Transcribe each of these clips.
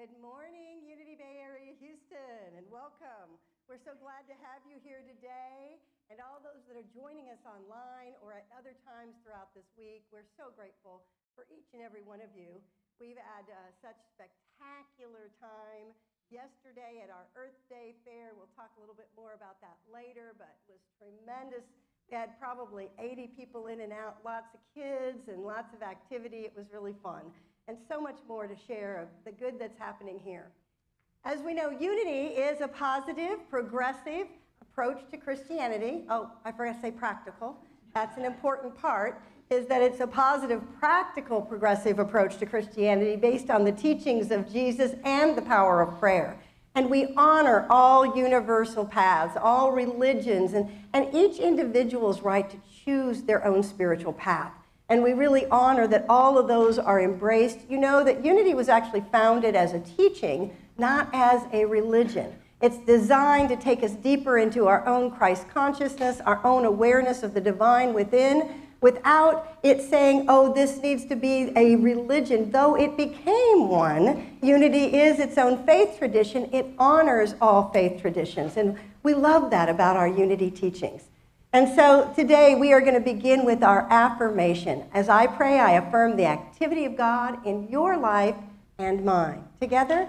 Good morning, Unity Bay Area, Houston, and welcome. We're so glad to have you here today, and all those that are joining us online or at other times throughout this week. We're so grateful for each and every one of you. We've had such spectacular time yesterday at our Earth Day fair. We'll talk a little bit more about that later, but it was tremendous. We had probably 80 people in and out, lots of kids and lots of activity. It was really fun. And so much more to share of the good that's happening here. As we know, unity is a positive, progressive approach to Christianity. Oh, I forgot to say practical. That's an important part, is that it's a positive, practical, progressive approach to Christianity based on the teachings of Jesus and the power of prayer. And we honor all universal paths, all religions, and each individual's right to choose their own spiritual path. And we really honor that all of those are embraced. You know that unity was actually founded as a teaching, not as a religion. It's designed to take us deeper into our own Christ consciousness, our own awareness of the divine within, without it saying, oh, this needs to be a religion. Though it became one, unity is its own faith tradition. It honors all faith traditions. And we love that about our unity teachings. And so today we are going to begin with our affirmation. As I pray, I affirm the activity of God in your life and mine. Together,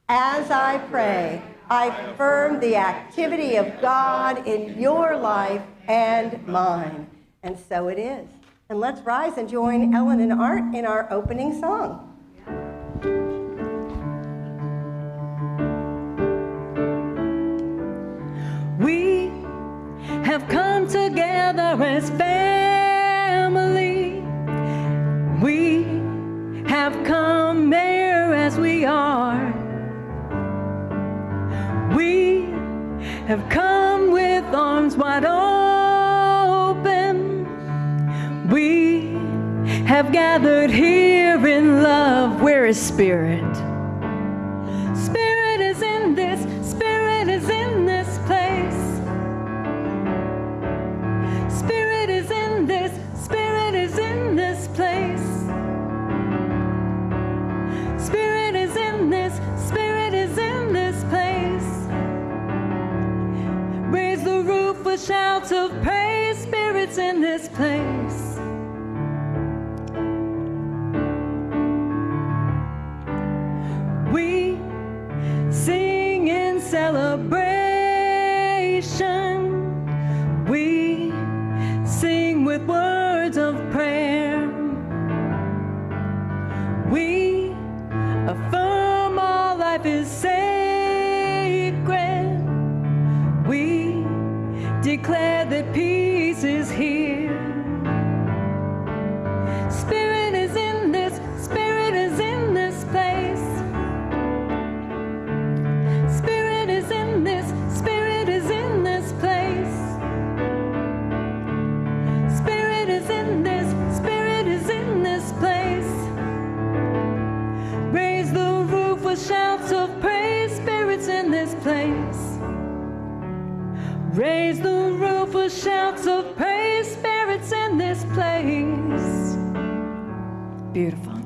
as I pray, I affirm the activity of God in your life and mine. And so it is. And let's rise and join Ellen and Art in our opening song. We have come together as family. We have come here as we are. We have come with arms wide open. We have gathered here in love. Where is Spirit? Spirit is in this. Spirit is in this place. Spirit is in this. Spirit is in this place. Spirit is in this. Spirit is in this place. Raise the roof with shouts of praise. Spirit's in this place. We sing in celebration. We sing with words of prayer. We affirm all life is sacred. We declare that peace is here. Spirit is in this. Spirit is in this place. Spirit is in this. Spirit is in this place. Spirit is in this. Spirit is in this place. Raise the roof with shouts of praise. Spirit's in this place. Raise the roof with shouts of praise. Spirit's in this place. Beautiful.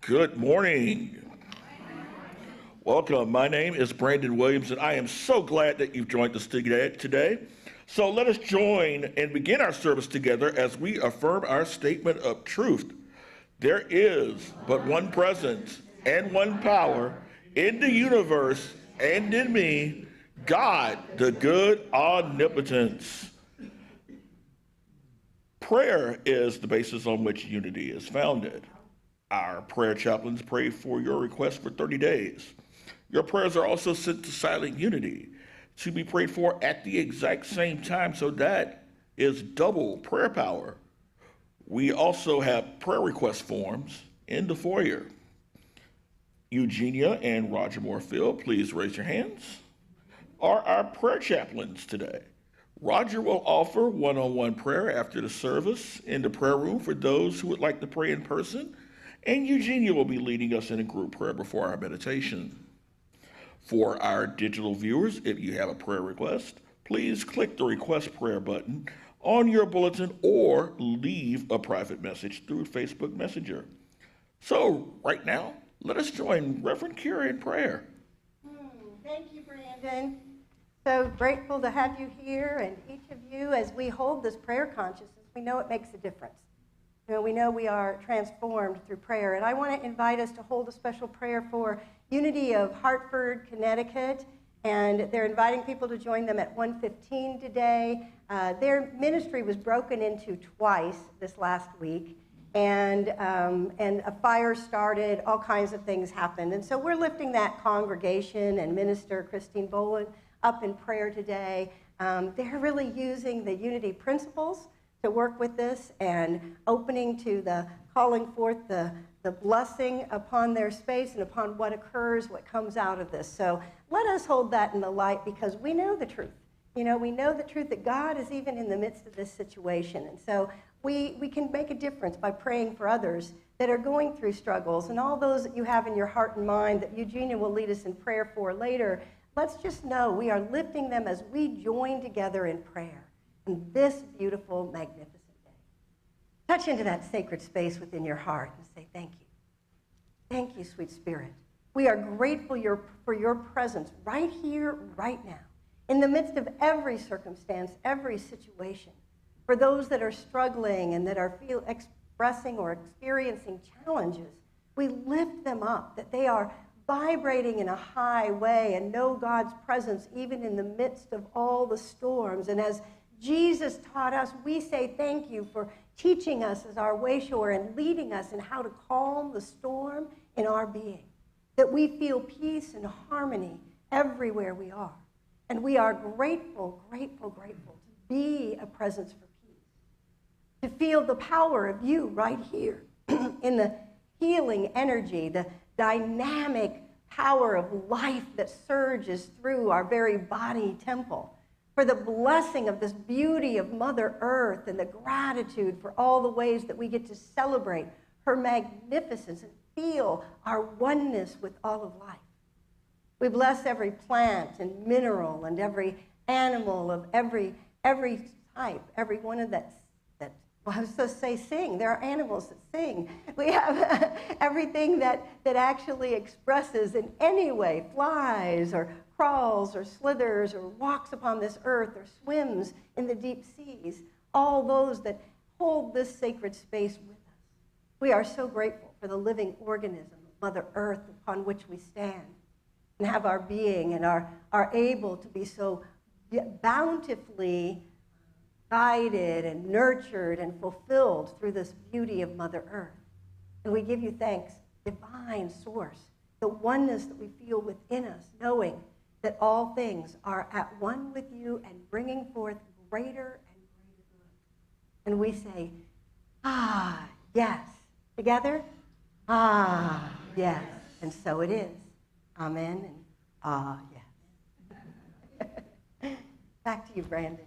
Good morning. Welcome. My name is Brandon Williams, and I am so glad that you've joined us today. So let us join and begin our service together as we affirm our statement of truth. There is but one presence and one power in the universe and in me, God, the good omnipotence. Prayer is the basis on which unity is founded. Our prayer chaplains pray for your request for 30 days. Your prayers are also sent to Silent Unity to be prayed for at the exact same time, so that is double prayer power. We also have prayer request forms in the foyer. Eugenia and Roger Moorfield, please raise your hands, are our prayer chaplains today. Roger will offer one-on-one prayer after the service in the prayer room for those who would like to pray in person, and Eugenia will be leading us in a group prayer before our meditation. For our digital viewers, if you have a prayer request, please click the request prayer button on your bulletin or leave a private message through Facebook Messenger. So right now, let us join Reverend Kyra in prayer. Thank you, Brandon. So grateful to have you here, and each of you, as we hold this prayer consciousness, we know it makes a difference. We know we are transformed through prayer, and I want to invite us to hold a special prayer for Unity of Hartford, Connecticut, and they're inviting people to join them at 1:15 today. Their ministry was broken into twice this last week, and a fire started, all kinds of things happened. And so we're lifting that congregation and Minister Christine Boland up in prayer today. They're really using the unity principles to work with this and opening to the calling forth the blessing upon their space and upon what occurs, what comes out of this. So let us hold that in the light, because we know the truth. We know the truth that God is even in the midst of this situation. And so we can make a difference by praying for others that are going through struggles, and all those that you have in your heart and mind that Eugenia will lead us in prayer for later. Let's just know we are lifting them as we join together in prayer in this beautiful, magnificent day. Touch into that sacred space within your heart and say, thank you. Thank you, sweet Spirit. We are grateful for your presence right here, right now, in the midst of every circumstance, every situation. For those that are struggling and that are expressing or experiencing challenges, we lift them up, that they are vibrating in a high way and know God's presence even in the midst of all the storms. And as Jesus taught us, we say thank you for teaching us as our wayshower and leading us in how to calm the storm in our being, that we feel peace and harmony everywhere we are. And we are grateful, grateful, grateful to be a presence for peace, to feel the power of you right here in the healing energy, the dynamic power of life that surges through our very body temple, for the blessing of this beauty of Mother Earth and the gratitude for all the ways that we get to celebrate her magnificence and feel our oneness with all of life. We bless every plant and mineral and every animal of every type, every one of that, well, I was supposed to say sing. There are animals that sing. We have everything that actually expresses in any way, flies or crawls or slithers or walks upon this earth or swims in the deep seas, all those that hold this sacred space with us. We are so grateful for the living organism of Mother Earth upon which we stand and have our being and are able to be so bountifully guided and nurtured and fulfilled through this beauty of Mother Earth. And we give you thanks, divine source, the oneness that we feel within us, knowing that all things are at one with you and bringing forth greater and greater good. And we say, ah, yes. Together? Ah, yes. And so it is. Amen and ah, yes. Back to you, Brandon.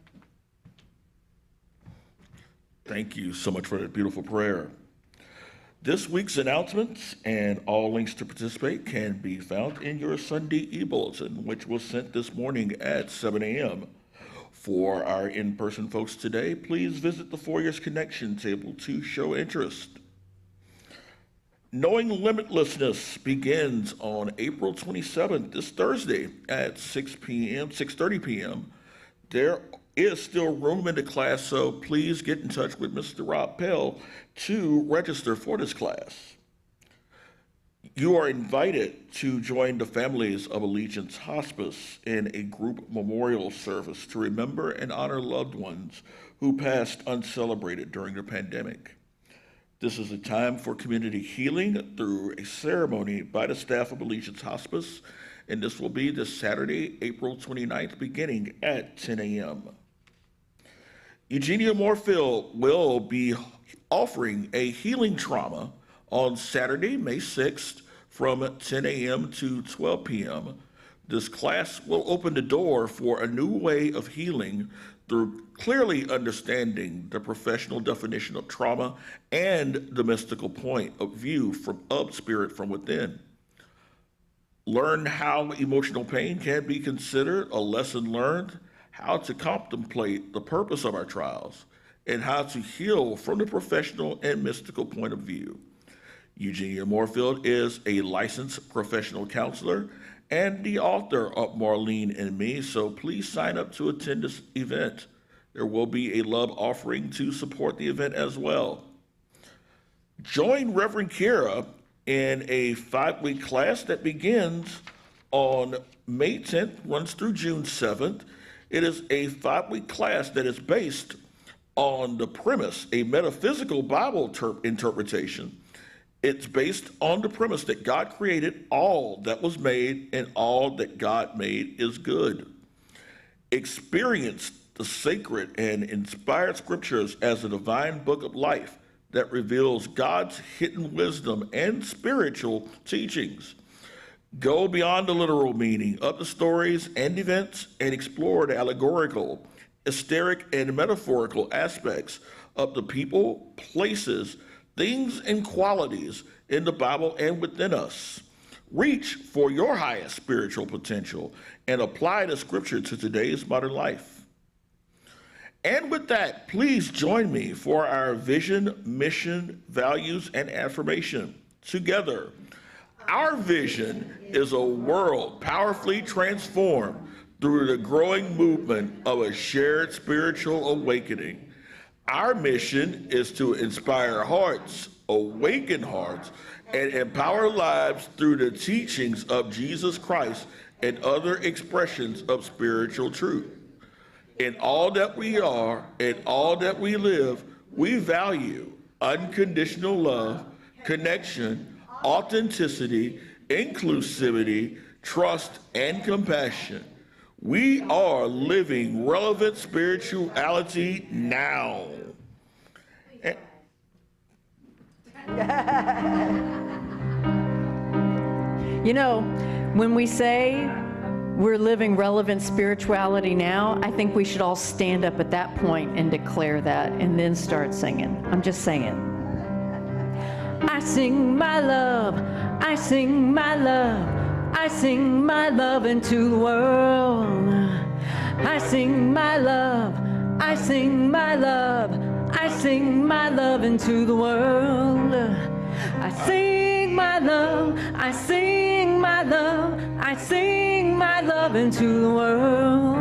Thank you so much for that beautiful prayer. This week's announcements and all links to participate can be found in your Sunday e-bulletin, which was sent this morning at 7 a.m. For our in-person folks today, please visit the Foyer's Connection table to show interest. Knowing Limitlessness begins on April 27th, this Thursday at 6:30 p.m. There is still room in the class, so please get in touch with Mr. Rob Pell to register for this class. You are invited to join the families of Allegiance Hospice in a group memorial service to remember and honor loved ones who passed uncelebrated during the pandemic. This is a time for community healing through a ceremony by the staff of Allegiance Hospice, and this will be this Saturday, April 29th, beginning at 10 a.m. Eugenia Moorfield will be offering a healing trauma on Saturday, May 6th from 10 a.m. to 12 p.m. This class will open the door for a new way of healing through clearly understanding the professional definition of trauma and the mystical point of view of spirit from within. Learn how emotional pain can be considered a lesson learned, how to contemplate the purpose of our trials, and how to heal from the professional and mystical point of view. Eugenia Moorfield is a licensed professional counselor and the author of Marlene and Me, so please sign up to attend this event. There will be a love offering to support the event as well. Join Reverend Kyra in a 5-week class that begins on May 10th, runs through June 7th. It is a 5-week class that is based on the premise, a metaphysical Bible interpretation. It's based on the premise that God created all that was made, and all that God made is good. Experience the sacred and inspired scriptures as a divine book of life that reveals God's hidden wisdom and spiritual teachings. Go beyond the literal meaning of the stories and events and explore the allegorical, hysteric, and metaphorical aspects of the people, places, things, and qualities in the Bible and within us. Reach for your highest spiritual potential and apply the scripture to today's modern life. And with that, please join me for our vision, mission, values, and affirmation. Together, our vision is a world powerfully transformed through the growing movement of a shared spiritual awakening. Our mission is to inspire hearts, awaken hearts, and empower lives through the teachings of Jesus Christ and other expressions of spiritual truth. In all that we are and all that we live, we value unconditional love, connection, authenticity, inclusivity, trust, and compassion. We are living relevant spirituality now. You know, when we say we're living relevant spirituality now, I think we should all stand up at that point and declare that and then start singing. I'm just saying. I sing my love, I sing my love, I sing my love into the world. I sing my love, I sing my love, I sing my love into the world. I sing my love, I sing my love, I sing my love into the world.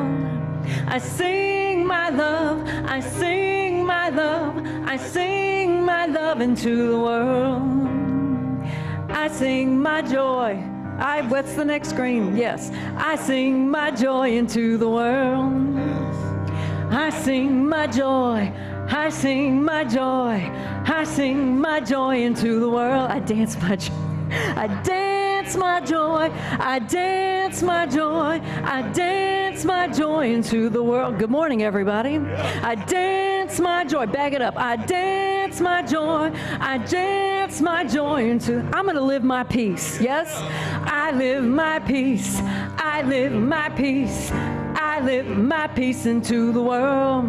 I sing my love, I sing my love, I sing my love into the world. I sing my joy. What's the next screen? Yes. I sing my joy into the world. I sing my joy. I sing my joy. I sing my joy into the world. I dance my joy. I dance my joy. I dance my joy. I dance my joy into the world. Good morning, everybody. I dance my joy. Bag it up. I dance my joy. I dance my joy into. I'm going to live my peace. Yes? I live my peace. I live my peace. I live my peace into the world.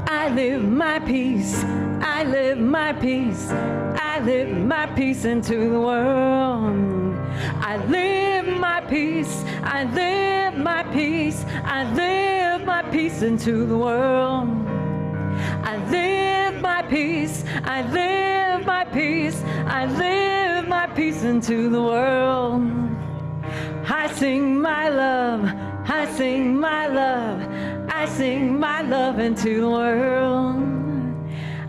I live my peace. I live my peace. I live my peace into the world. I live my peace. I live my peace. I live my peace into the world. I live my peace. I live my peace. I live my peace into the world. I sing my love. I sing my love. I sing my love into the world.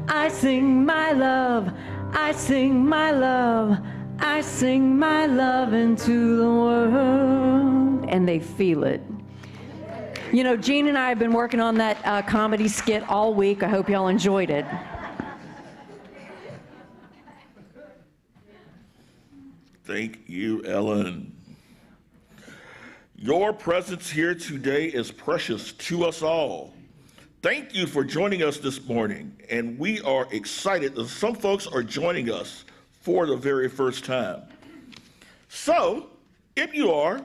I sing my love. I sing my love. I sing my love into the world. And they feel it. You know, Gene and I have been working on that comedy skit all week. I hope y'all enjoyed it. Thank you, Ellen. Your presence here today is precious to us all. Thank you for joining us this morning, and we are excited that some folks are joining us for the very first time. So, if you are,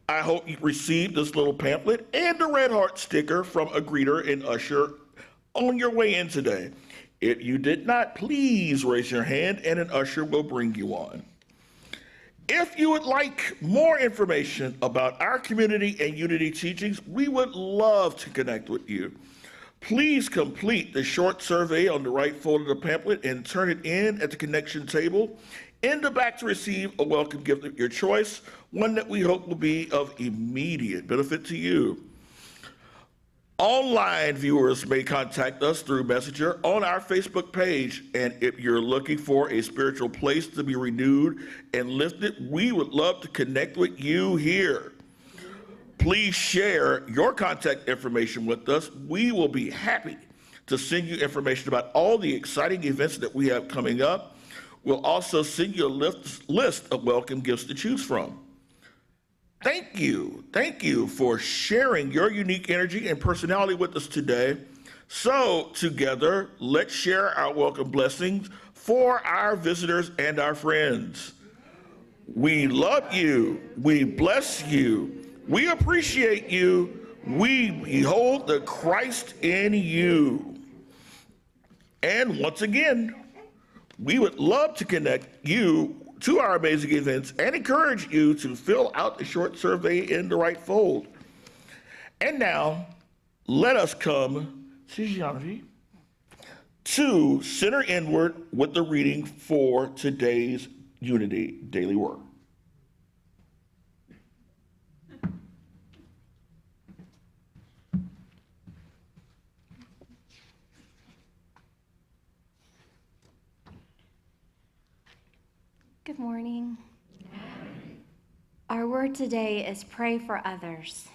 I hope you received this little pamphlet and the red heart sticker from a greeter and usher on your way in today. If you did not, please raise your hand and an usher will bring you on. If you would like more information about our community and unity teachings, we would love to connect with you. Please complete the short survey on the right fold of the pamphlet and turn it in at the connection table in the back to receive a welcome gift of your choice, one that we hope will be of immediate benefit to you. Online viewers may contact us through Messenger on our Facebook page, and if you're looking for a spiritual place to be renewed and lifted, we would love to connect with you here. Please share your contact information with us. We will be happy to send you information about all the exciting events that we have coming up. We'll also send you a list of welcome gifts to choose from. Thank you for sharing your unique energy and personality with us today. So together, let's share our welcome blessings for our visitors and our friends. We love you, we bless you, we appreciate you, we behold the Christ in you. And once again, we would love to connect you to our amazing events and encourage you to fill out the short survey in the right fold. And now, let us come to center inward with the reading for today's Unity Daily Word. Good morning. Our word today is pray for others.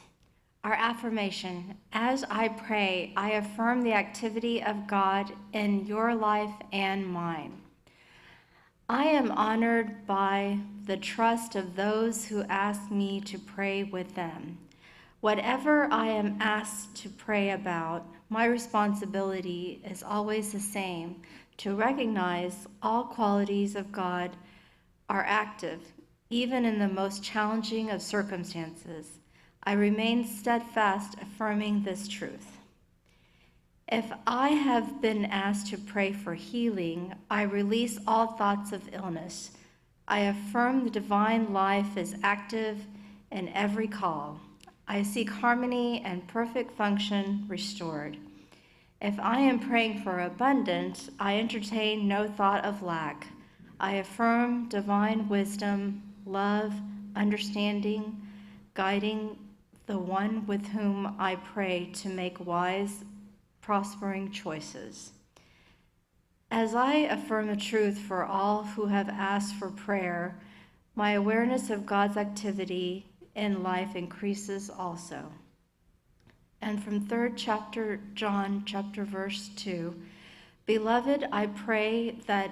Our affirmation, as I pray, I affirm the activity of God in your life and mine. I am honored by the trust of those who ask me to pray with them. Whatever I am asked to pray about, my responsibility is always the same, to recognize all qualities of God are active, even in the most challenging of circumstances. I remain steadfast, affirming this truth. If I have been asked to pray for healing, I release all thoughts of illness. I affirm the divine life is active in every call. I seek harmony and perfect function restored. If I am praying for abundance, I entertain no thought of lack. I affirm divine wisdom, love, understanding, guiding the one with whom I pray to make wise, prospering choices. As I affirm the truth for all who have asked for prayer, my awareness of God's activity in life increases also. And from 3rd chapter, John chapter verse 2, Beloved, I pray that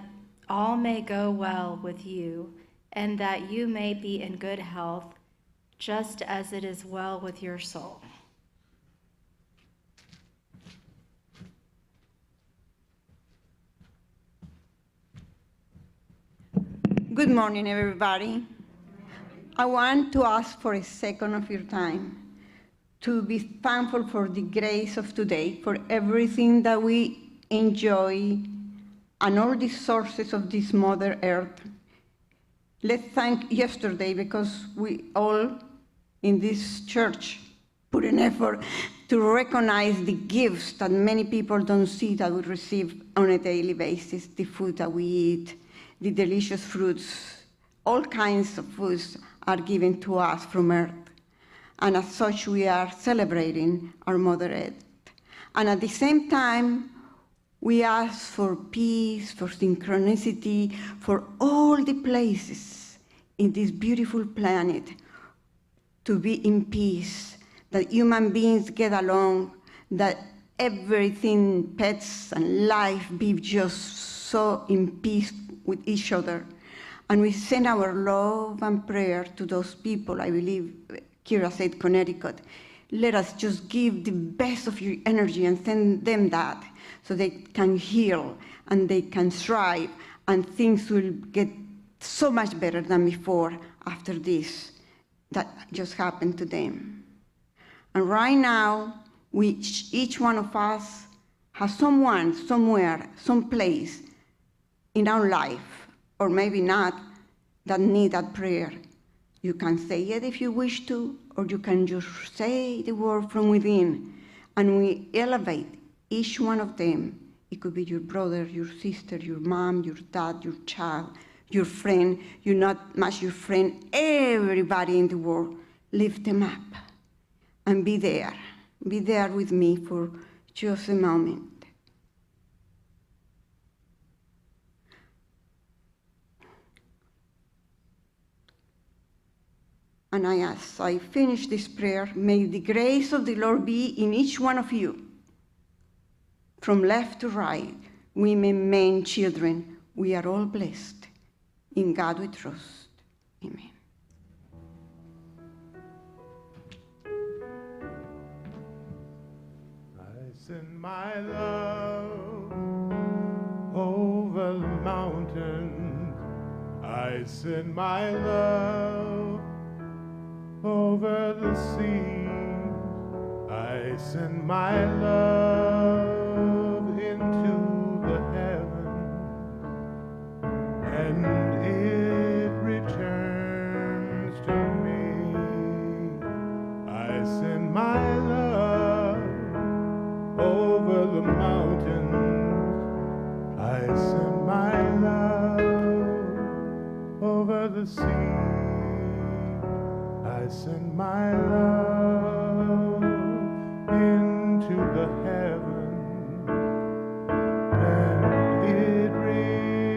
all may go well with you, and that you may be in good health, just as it is well with your soul. Good morning, everybody. I want to ask for a second of your time to be thankful for the grace of today, for everything that we enjoy, and all the sources of this Mother Earth. Let's thank yesterday because we all in this church put an effort to recognize the gifts that many people don't see that we receive on a daily basis, the food that we eat, the delicious fruits, all kinds of foods are given to us from Earth. And as such, we are celebrating our Mother Earth. And at the same time, we ask for peace, for synchronicity, for all the places in this beautiful planet to be in peace, that human beings get along, that everything, pets and life, be just so in peace with each other. And we send our love and prayer to those people. I believe Kyra said Connecticut. Let us just give the best of your energy and send them that, so they can heal and they can thrive, and things will get so much better than before after this that just happened to them. And right now, each one of us has someone, somewhere, someplace in our life, or maybe not, that need that prayer. You can say it if you wish to, or you can just say the word from within, and we elevate each one of them. It could be your brother, your sister, your mom, your dad, your child, your friend, you're not much your friend, everybody in the world. Lift them up and be there. Be there with me for just a moment. And as I finish this prayer, may the grace of the Lord be in each one of you. From left to right, women, men, children, we are all blessed. In God we trust. Amen. I send my love over the mountains. I send my love over the sea. I send my love into the heavens, and it returns to me. I send my love over the mountains. I send my love over the sea. I send my love into the heavens, and it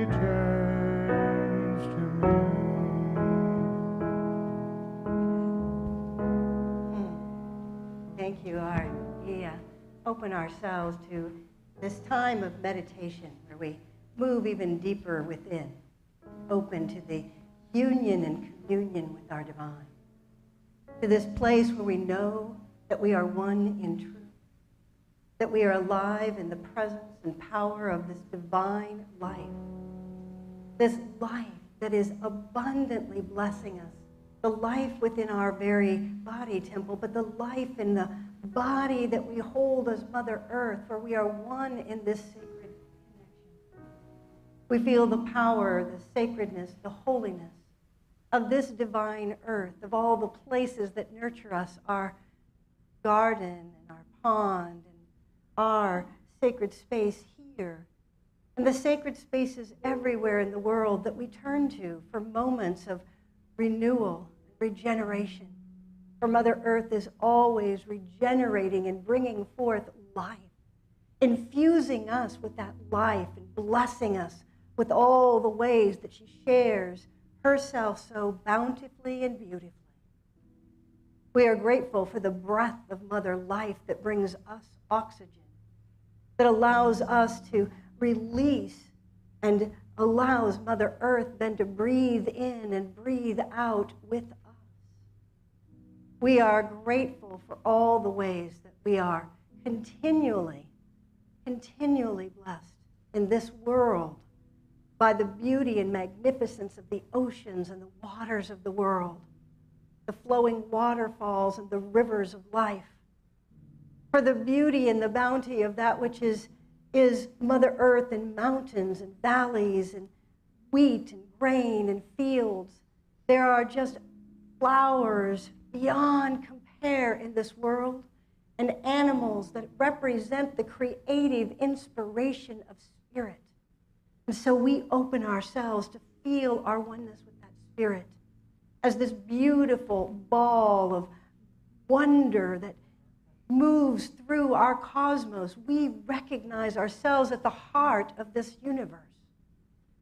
returns to me. Thank you, Art. We open ourselves to this time of meditation where we move even deeper within, open to the union and communion with our divine, to this place where we know that we are one in truth, that we are alive in the presence and power of this divine life, this life that is abundantly blessing us, the life within our very body temple, but the life in the body that we hold as Mother Earth, where we are one in this sacred connection. We feel the power, the sacredness, the holiness of this divine earth, of all the places that nurture us, our garden and our pond and our sacred space here, and the sacred spaces everywhere in the world that we turn to for moments of renewal, regeneration. For Mother Earth is always regenerating and bringing forth life, infusing us with that life and blessing us with all the ways that she shares herself so bountifully and beautifully. We are grateful for the breath of Mother Life that brings us oxygen, that allows us to release and allows Mother Earth then to breathe in and breathe out with us. We are grateful for all the ways that we are continually blessed in this world by the beauty and magnificence of the oceans and the waters of the world, the flowing waterfalls and the rivers of life, for the beauty and the bounty of that which is Mother Earth in mountains and valleys and wheat and grain and fields. There are just flowers beyond compare in this world, and animals that represent the creative inspiration of spirit. And so we open ourselves to feel our oneness with that spirit as this beautiful ball of wonder that moves through our cosmos. We recognize ourselves at the heart of this universe.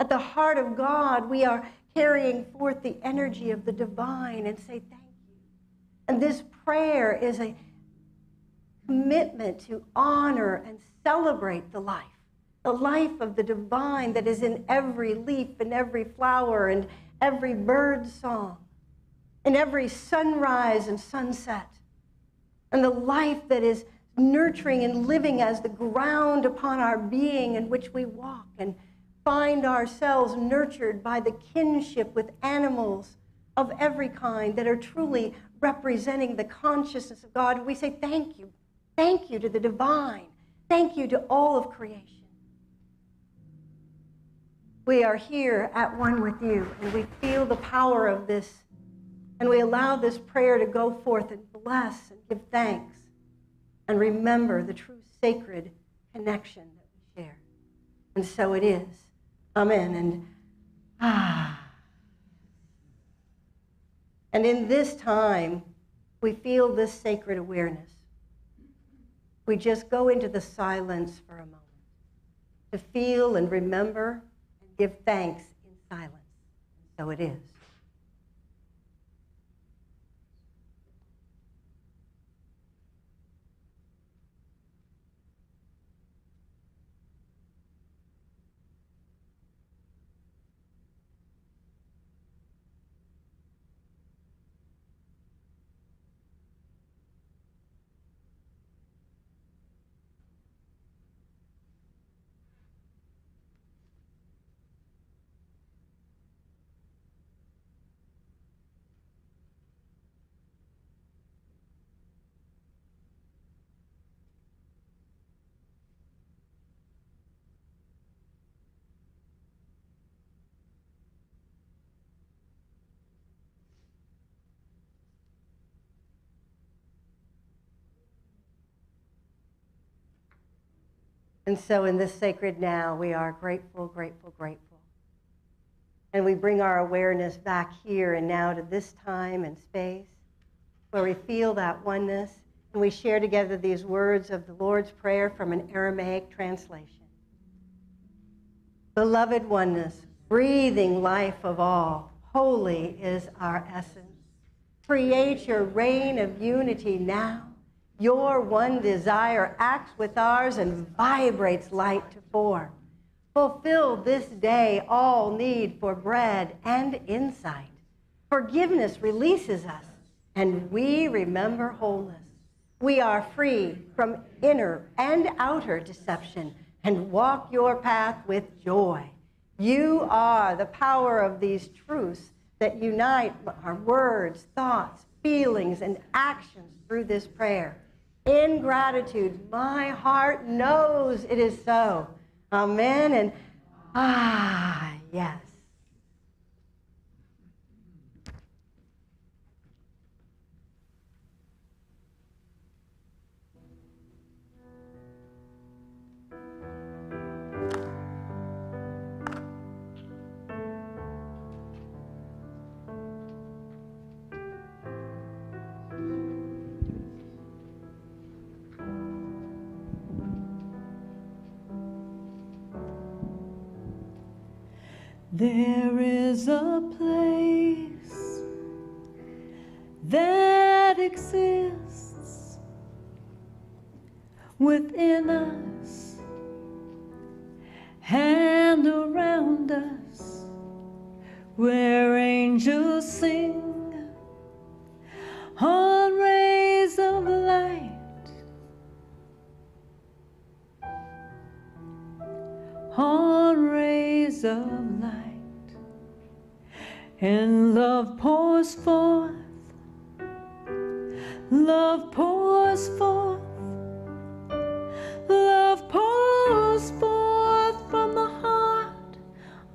At the heart of God, we are carrying forth the energy of the divine and say thank you. And this prayer is a commitment to honor and celebrate the life of the divine that is in every leaf and every flower and every bird song, in every sunrise and sunset, and the life that is nurturing and living as the ground upon our being in which we walk and find ourselves nurtured by the kinship with animals of every kind that are truly representing the consciousness of God. We say thank you. Thank you to the divine. Thank you to all of creation. we are here at one with you, and we feel the power of this, and we allow this prayer to go forth and bless and give thanks and remember the true sacred connection that we share. And so it is. Amen. And in this time, we feel this sacred awareness. We just go into the silence for a moment to feel and remember and give thanks in silence. So it is. And so in this sacred now, we are grateful, grateful, grateful. And we bring our awareness back here and now to this time and space where we feel that oneness, and we share together these words of the Lord's Prayer from an Aramaic translation. Beloved oneness, breathing life of all, holy is our essence. Create your reign of unity now. Your one desire acts with ours and vibrates light to form. Fulfill this day all need for bread and insight. Forgiveness releases us, and we remember wholeness. We are free from inner and outer deception and walk your path with joy. You are the power of these truths that unite our words, thoughts, feelings, and actions through this prayer. In gratitude, my heart knows it is so. Amen. And yes. There is a place that exists within us and around us, where angels sing on rays of light, on rays of light. And love pours forth, love pours forth, love pours forth from the heart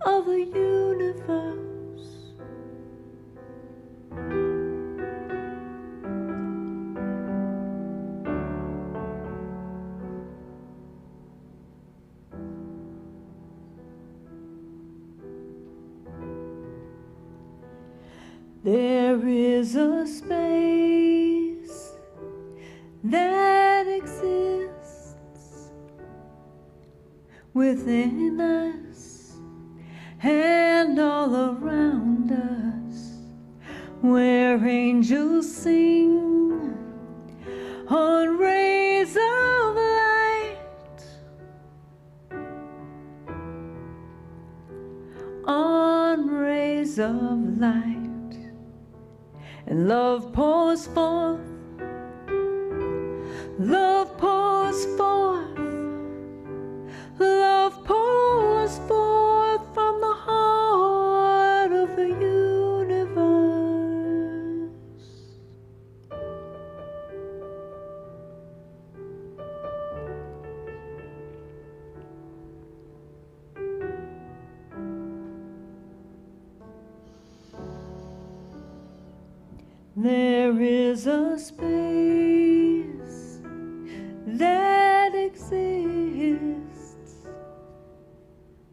of the universe. There is a space that exists within us and all around us, where angels sing on rays of light, on rays of light. And love pours forth, love pours forth, love pours forth from the heart of the universe. There is a space that exists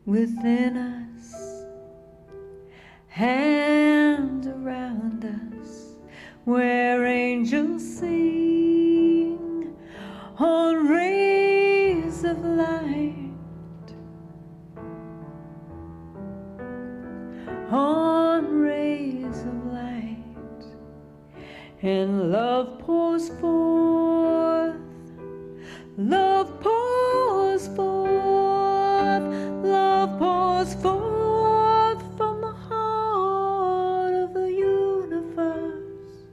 within us, and around us, where angels sing on rays of light, on rays of light, and love pours forth, love pours forth, love pours forth from the heart of the universe,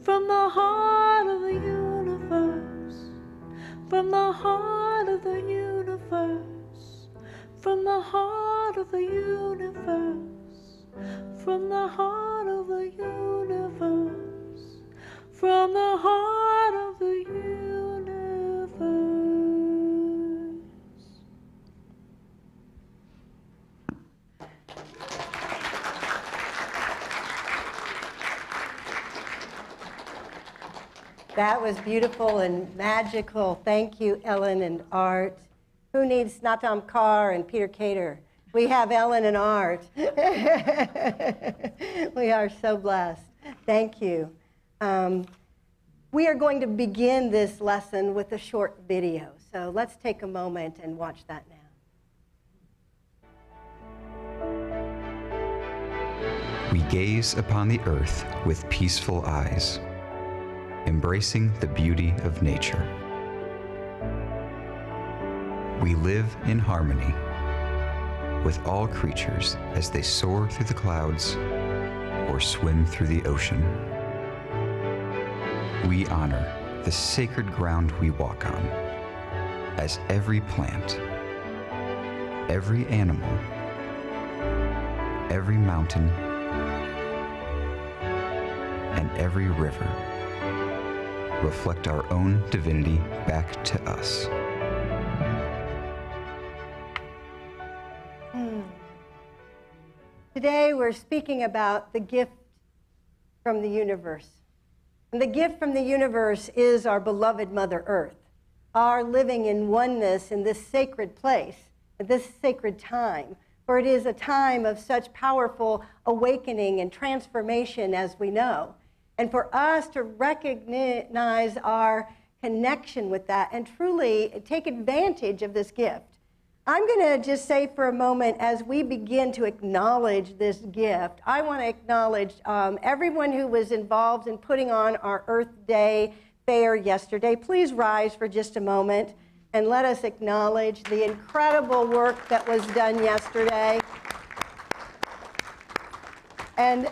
from the heart of the universe, from the heart of the universe, from the heart of the universe, from the heart of the universe, from the heart of the universe. That was beautiful and magical. Thank you, Ellen and Art. Who needs Natam Kaur and Peter Cater? We have Ellen and Art. We are so blessed. Thank you. We are going to begin this lesson with a short video. So let's take a moment and watch that now. We gaze upon the earth with peaceful eyes, embracing the beauty of nature. We live in harmony with all creatures as they soar through the clouds or swim through the ocean. We honor the sacred ground we walk on, as every plant, every animal, every mountain, and every river reflect our own divinity back to us. Today we're speaking about the gift from the universe. And the gift from the universe is our beloved Mother Earth, our living in oneness in this sacred place, at this sacred time. For it is a time of such powerful awakening and transformation, as we know. And for us to recognize our connection with that and truly take advantage of this gift. I'm going to just say for a moment, as we begin to acknowledge this gift, I want to acknowledge everyone who was involved in putting on our Earth Day fair yesterday. Please rise for just a moment and let us acknowledge the incredible work that was done yesterday. And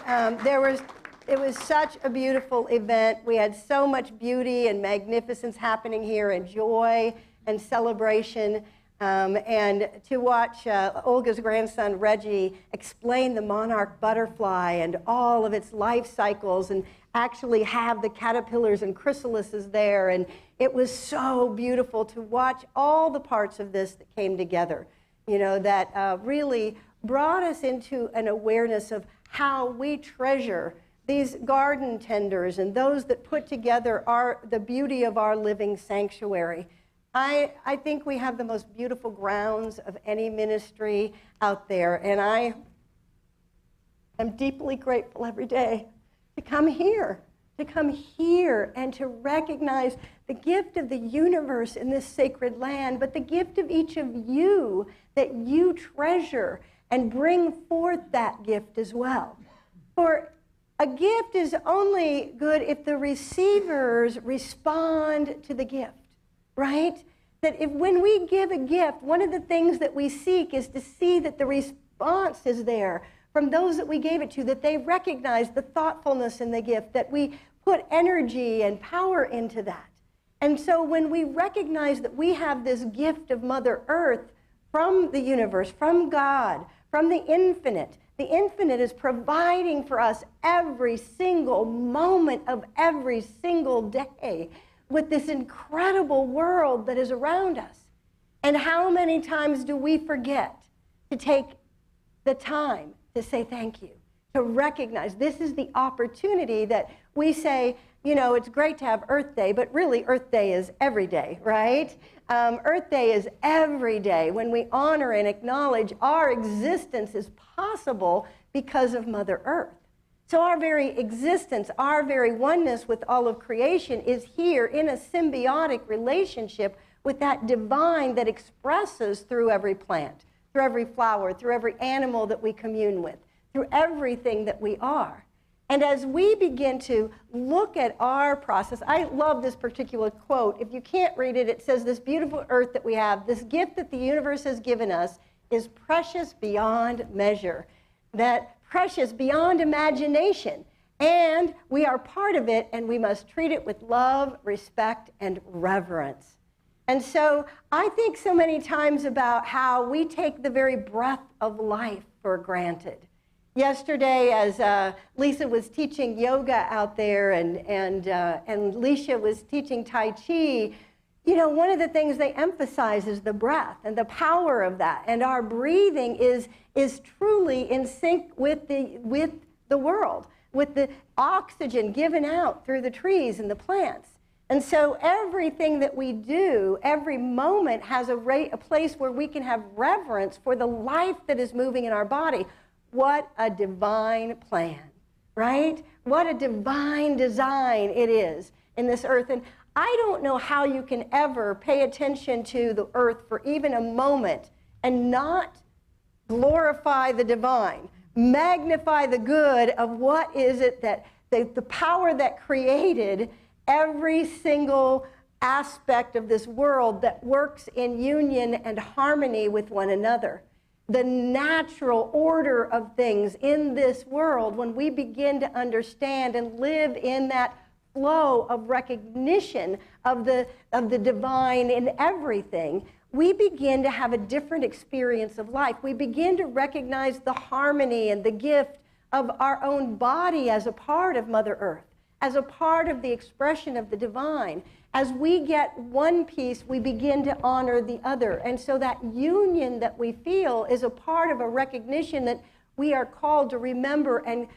it was such a beautiful event. We had so much beauty and magnificence happening here, and joy and celebration. And to watch Olga's grandson, Reggie, explain the monarch butterfly and all of its life cycles, and actually have the caterpillars and chrysalises there. And it was so beautiful to watch all the parts of this that came together, you know, that really brought us into an awareness of how we treasure these garden tenders and those that put together the beauty of our living sanctuary. I think we have the most beautiful grounds of any ministry out there, and I am deeply grateful every day to come here and to recognize the gift of the universe in this sacred land, but the gift of each of you, that you treasure and bring forth that gift as well. For a gift is only good if the receivers respond to the gift. Right? That when we give a gift, one of the things that we seek is to see that the response is there from those that we gave it to, that they recognize the thoughtfulness in the gift, that we put energy and power into that. And so when we recognize that we have this gift of Mother Earth from the universe, from God, from the infinite is providing for us every single moment of every single day, with this incredible world that is around us. And how many times do we forget to take the time to say thank you, to recognize this is the opportunity that we say, you know, it's great to have Earth Day, but really Earth Day is every day, right? Earth Day is every day when we honor and acknowledge our existence is possible because of Mother Earth. So our very existence, our very oneness with all of creation is here in a symbiotic relationship with that divine that expresses through every plant, through every flower, through every animal that we commune with, through everything that we are. And as we begin to look at our process, I love this particular quote. If you can't read it, it says, this beautiful earth that we have, this gift that the universe has given us is precious beyond measure, that precious beyond imagination. And we are part of it, and we must treat it with love, respect, and reverence. And so I think so many times about how we take the very breath of life for granted. Yesterday, as Lisa was teaching yoga out there and Leisha was teaching Tai Chi, you know, one of the things they emphasize is the breath and the power of that. And our breathing is truly in sync with the world, with the oxygen given out through the trees and the plants. And so everything that we do, every moment has a place where we can have reverence for the life that is moving in our body. What a divine plan, right? What a divine design it is in this earth. And I don't know how you can ever pay attention to the earth for even a moment and not glorify the divine, magnify the good of what is it that the power that created every single aspect of this world that works in union and harmony with one another. The natural order of things in this world, when we begin to understand and live in that flow of recognition of the divine in everything, we begin to have a different experience of life. We begin to recognize the harmony and the gift of our own body as a part of Mother Earth, as a part of the expression of the divine. As we get one piece, we begin to honor the other. And so that union that we feel is a part of a recognition that we are called to remember and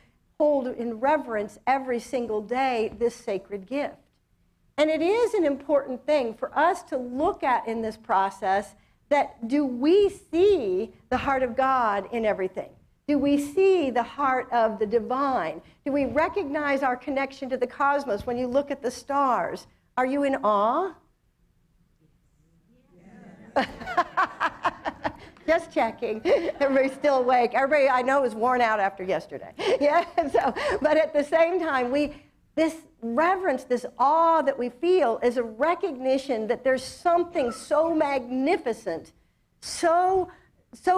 hold in reverence every single day this sacred gift. And it is an important thing for us to look at in this process that do we see the heart of God in everything? Do we see the heart of the divine? Do we recognize our connection to the cosmos when you look at the stars? Are you in awe? Yeah. Just checking. Everybody's still awake. Everybody I know is worn out after yesterday. Yeah. So, but at the same time, this reverence, this awe that we feel is a recognition that there's something so magnificent, so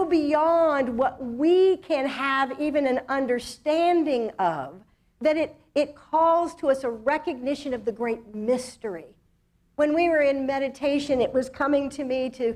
beyond what we can have even an understanding of, that it calls to us a recognition of the great mystery. When we were in meditation, it was coming to me to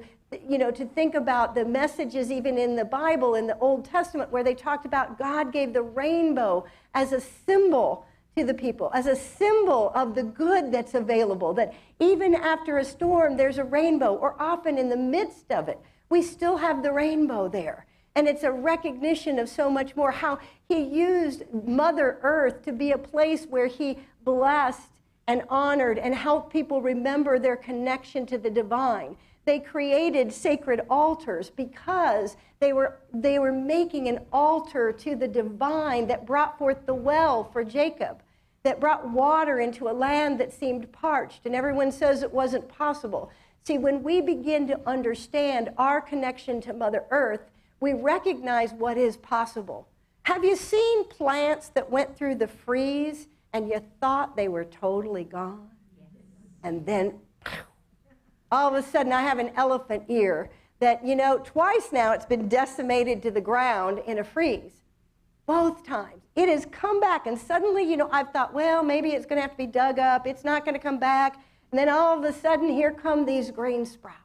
think about the messages even in the Bible, in the Old Testament, where they talked about God gave the rainbow as a symbol to the people, as a symbol of the good that's available, that even after a storm, there's a rainbow, or often in the midst of it, we still have the rainbow there. And it's a recognition of so much more, how he used Mother Earth to be a place where he blessed and honored and helped people remember their connection to the divine. They created sacred altars because they were making an altar to the divine that brought forth the well for Jacob, that brought water into a land that seemed parched, and everyone says it wasn't possible. See, when we begin to understand our connection to Mother Earth, we recognize what is possible. Have you seen plants that went through the freeze and you thought they were totally gone? Yes. And then all of a sudden I have an elephant ear that, twice now it's been decimated to the ground in a freeze. Both times. It has come back, and suddenly, I've thought, well, maybe it's going to have to be dug up. It's not going to come back. And then all of a sudden, here come these green sprouts.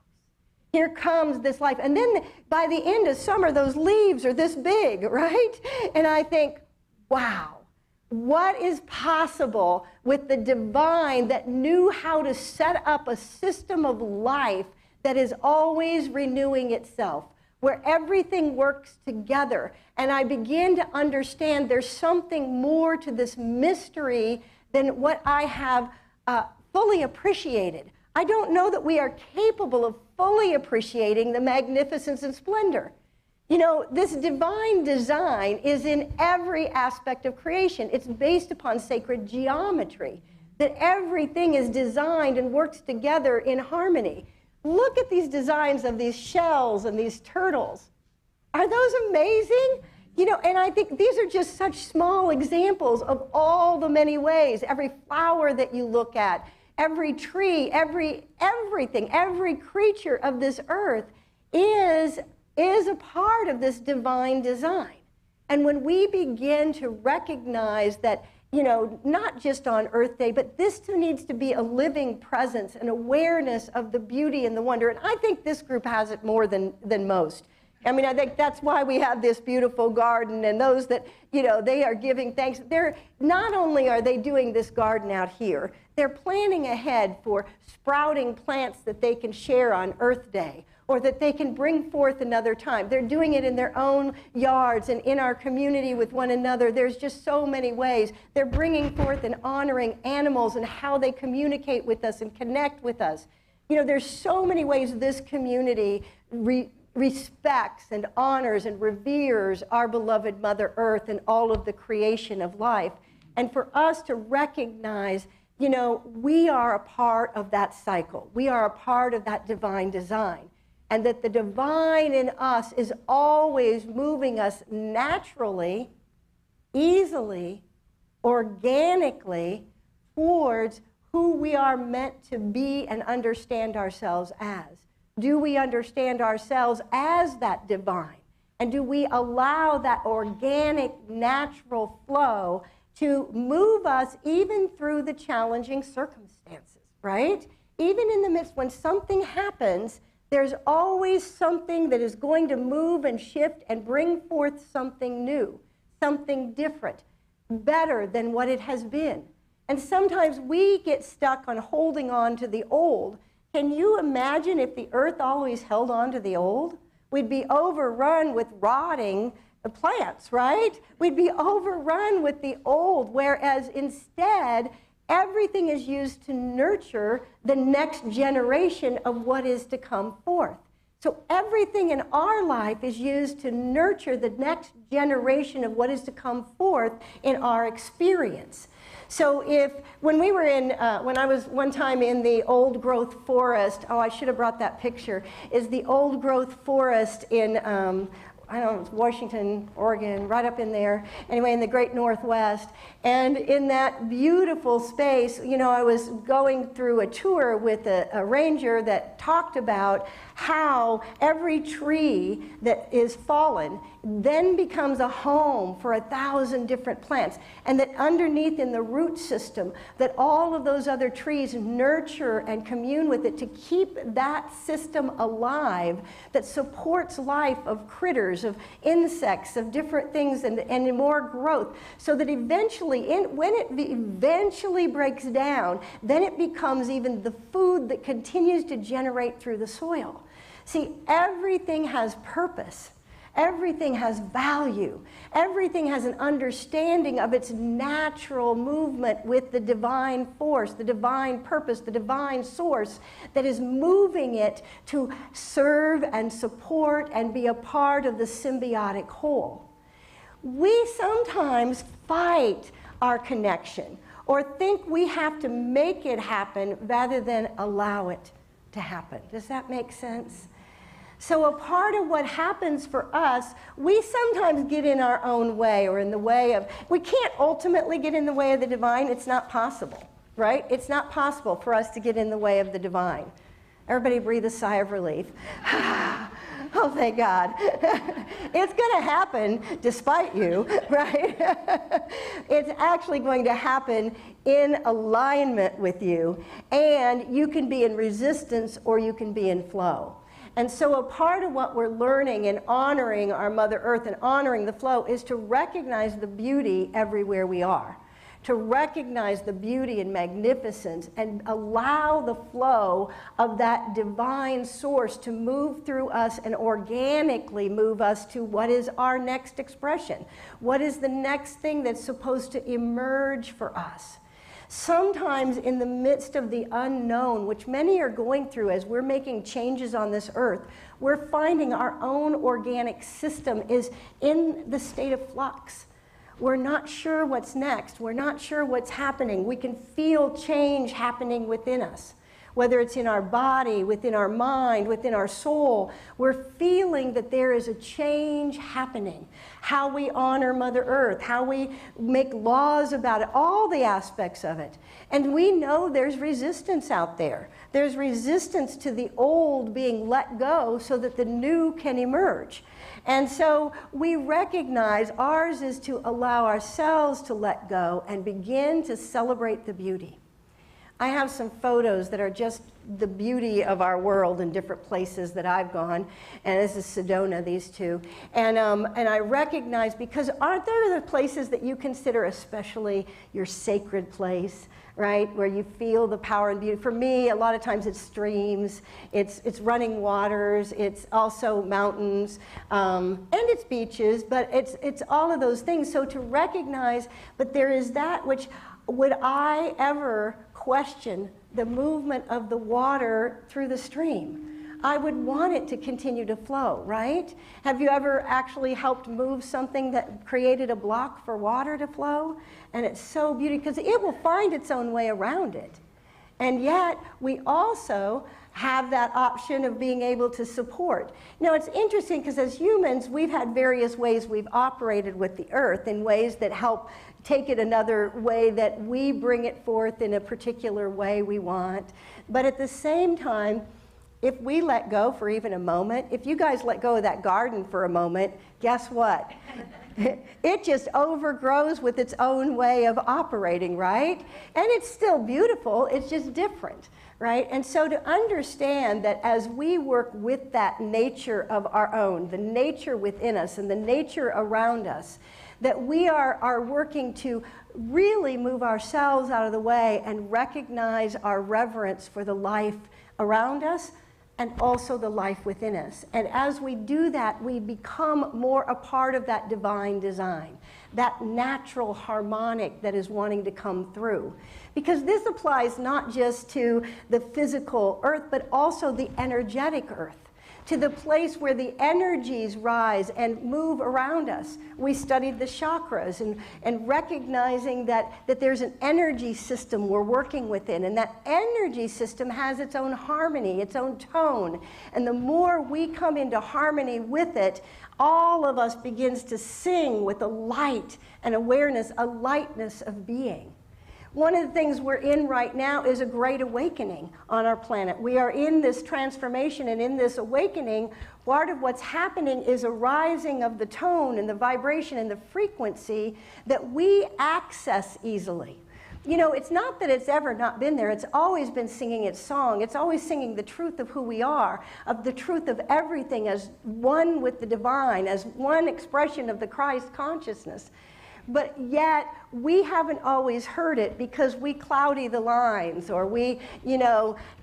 Here comes this life. And then by the end of summer, those leaves are this big, right? And I think, wow, what is possible with the divine that knew how to set up a system of life that is always renewing itself, where everything works together? And I begin to understand there's something more to this mystery than what I have fully appreciated. I don't know that we are capable of fully appreciating the magnificence and splendor. You know, this divine design is in every aspect of creation. It's based upon sacred geometry, that everything is designed and works together in harmony. Look at these designs of these shells and these turtles. Are those amazing? You know, and I think these are just such small examples of all the many ways. Every flower that you look at, every tree, everything, every creature of this earth is a part of this divine design. And when we begin to recognize that, you know, not just on Earth Day, but this needs to be a living presence, an awareness of the beauty and the wonder. And I think this group has it more than most. I mean, I think that's why we have this beautiful garden, and those that, you know, they are giving thanks. They're not only are they doing this garden out here, they're planning ahead for sprouting plants that they can share on Earth Day, or that they can bring forth another time. They're doing it in their own yards and in our community with one another. There's just so many ways. They're bringing forth and honoring animals and how they communicate with us and connect with us. You know, there's so many ways this community respects and honors and reveres our beloved Mother Earth and all of the creation of life. And for us to recognize, you know, we are a part of that cycle. We are a part of that divine design. And that the divine in us is always moving us naturally, easily, organically towards who we are meant to be and understand ourselves as. Do we understand ourselves as that divine? And do we allow that organic, natural flow to move us even through the challenging circumstances, right? Even in the midst, when something happens, there's always something that is going to move and shift and bring forth something new, something different, better than what it has been. And sometimes we get stuck on holding on to the old. Can you imagine if the earth always held on to the old? We'd be overrun with rotting plants, right? We'd be overrun with the old, whereas instead, everything is used to nurture the next generation of what is to come forth. So everything in our life is used to nurture the next generation of what is to come forth in our experience. So when I was one time in the old growth forest, I should have brought that picture, is the old growth forest in, I don't know, it's Washington, Oregon, right up in there, anyway, in the great Northwest. And in that beautiful space, you know, I was going through a tour with a ranger that talked about how every tree that is fallen then becomes a home for 1,000 different plants, and that underneath in the root system, that all of those other trees nurture and commune with it to keep that system alive that supports life of critters, of insects, of different things, and more growth, so that eventually, when it eventually breaks down, then it becomes even the food that continues to generate through the soil. See, everything has purpose. Everything has value. Everything has an understanding of its natural movement with the divine force, the divine purpose, the divine source that is moving it to serve and support and be a part of the symbiotic whole. We sometimes fight our connection or think we have to make it happen rather than allow it to happen. Does that make sense? So a part of what happens for us, we sometimes get in our own way or in the way of, we can't ultimately get in the way of the divine. It's not possible, right? It's not possible for us to get in the way of the divine. Everybody breathe a sigh of relief. Oh, thank God. It's going to happen despite you, right? It's actually going to happen in alignment with you, and you can be in resistance or you can be in flow. And so a part of what we're learning in honoring our Mother Earth and honoring the flow is to recognize the beauty everywhere we are, to recognize the beauty and magnificence and allow the flow of that divine source to move through us and organically move us to what is our next expression, what is the next thing that's supposed to emerge for us. Sometimes in the midst of the unknown, which many are going through as we're making changes on this earth, we're finding our own organic system is in the state of flux. We're not sure what's next. We're not sure what's happening. We can feel change happening within us. Whether it's in our body, within our mind, within our soul, we're feeling that there is a change happening. How we honor Mother Earth, how we make laws about it, all the aspects of it. And we know there's resistance out there. There's resistance to the old being let go so that the new can emerge. And so we recognize ours is to allow ourselves to let go and begin to celebrate the beauty. I have some photos that are just the beauty of our world in different places that I've gone. And this is Sedona, these two. And I recognize, because aren't there the places that you consider especially your sacred place, right? Where you feel the power and beauty. For me, a lot of times it's streams, it's running waters, it's also mountains, and it's beaches, but it's all of those things. So to recognize, but there is that which, would I ever question the movement of the water through the stream? I would want it to continue to flow, right? Have you ever actually helped move something that created a block for water to flow? And it's so beautiful because it will find its own way around it. And yet we also have that option of being able to support. Now it's interesting because as humans, we've had various ways we've operated with the earth in ways that help take it another way, that we bring it forth in a particular way we want. But at the same time, if we let go for even a moment, if you guys let go of that garden for a moment, guess what? It just overgrows with its own way of operating, right? And it's still beautiful, it's just different, right? And so to understand that as we work with that nature of our own, the nature within us and the nature around us, that we are working to really move ourselves out of the way and recognize our reverence for the life around us and also the life within us. And as we do that, we become more a part of that divine design, that natural harmonic that is wanting to come through. Because this applies not just to the physical earth, but also the energetic earth, to the place where the energies rise and move around us. We studied the chakras and recognizing that there's an energy system we're working within, and that energy system has its own harmony, its own tone. And the more we come into harmony with it, all of us begins to sing with a light and awareness, a lightness of being. One of the things we're in right now is a great awakening on our planet. We are in this transformation, and in this awakening, part of what's happening is a rising of the tone and the vibration and the frequency that we access easily. You know, it's not that it's ever not been there. It's always been singing its song. It's always singing the truth of who we are, of the truth of everything as one with the divine, as one expression of the Christ consciousness. But yet, we haven't always heard it because we cloudy the lines, or we,